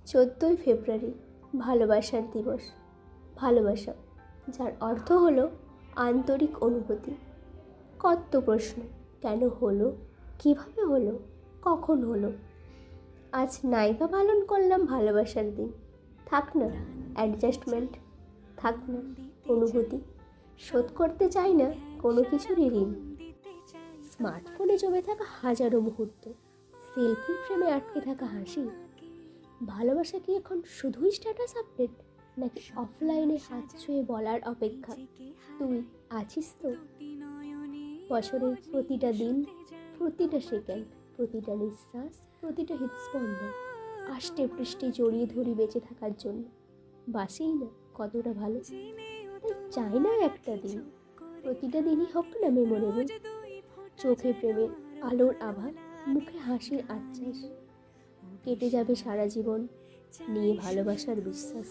14 ফেব্রুয়ারি ভালোবাসার দিবস। ভালোবাসা, যার অর্থ হলো আন্তরিক অনুভূতি। কত প্রশ্ন, কেন হলো, কিভাবে হলো, কখন হলো। আজ নাইবা পালন করলাম ভালোবাসার দিন। থাক না অ্যাডজাস্টমেন্ট, থাক না অনুভূতি, শোধ করতে চাই না কোনো কিছুরই ঋণ। স্মার্টফোনে জমে থাকা হাজারো মুহূর্ত, সেলফির ফ্রেমে আটকে থাকা হাসি। ভালোবাসা কি এখন শুধুই স্ট্যাটাস আপডেট, নাকি অফলাইনে হাত ছুঁয়ে বলার অপেক্ষা তুই আছিস তো? বছরের প্রতিটা দিন, প্রতিটা সেকেন্ড, প্রতিটা নিঃশ্বাস, প্রতিটা হৃদস্পন্দন আষ্টে পৃষ্ঠে জড়িয়ে ধরি বেঁচে থাকার জন্য। বাসেই না কতটা ভালো, তাই চাই না একটা দিন, প্রতিটা দিনই হোক না মেমোরেবল। চোখে প্রেমের আলোর আভা, মুখে হাসির আশ্বাস, কেটে যাবে সারা জীবন নিয়ে ভালোবাসার বিশ্বাস।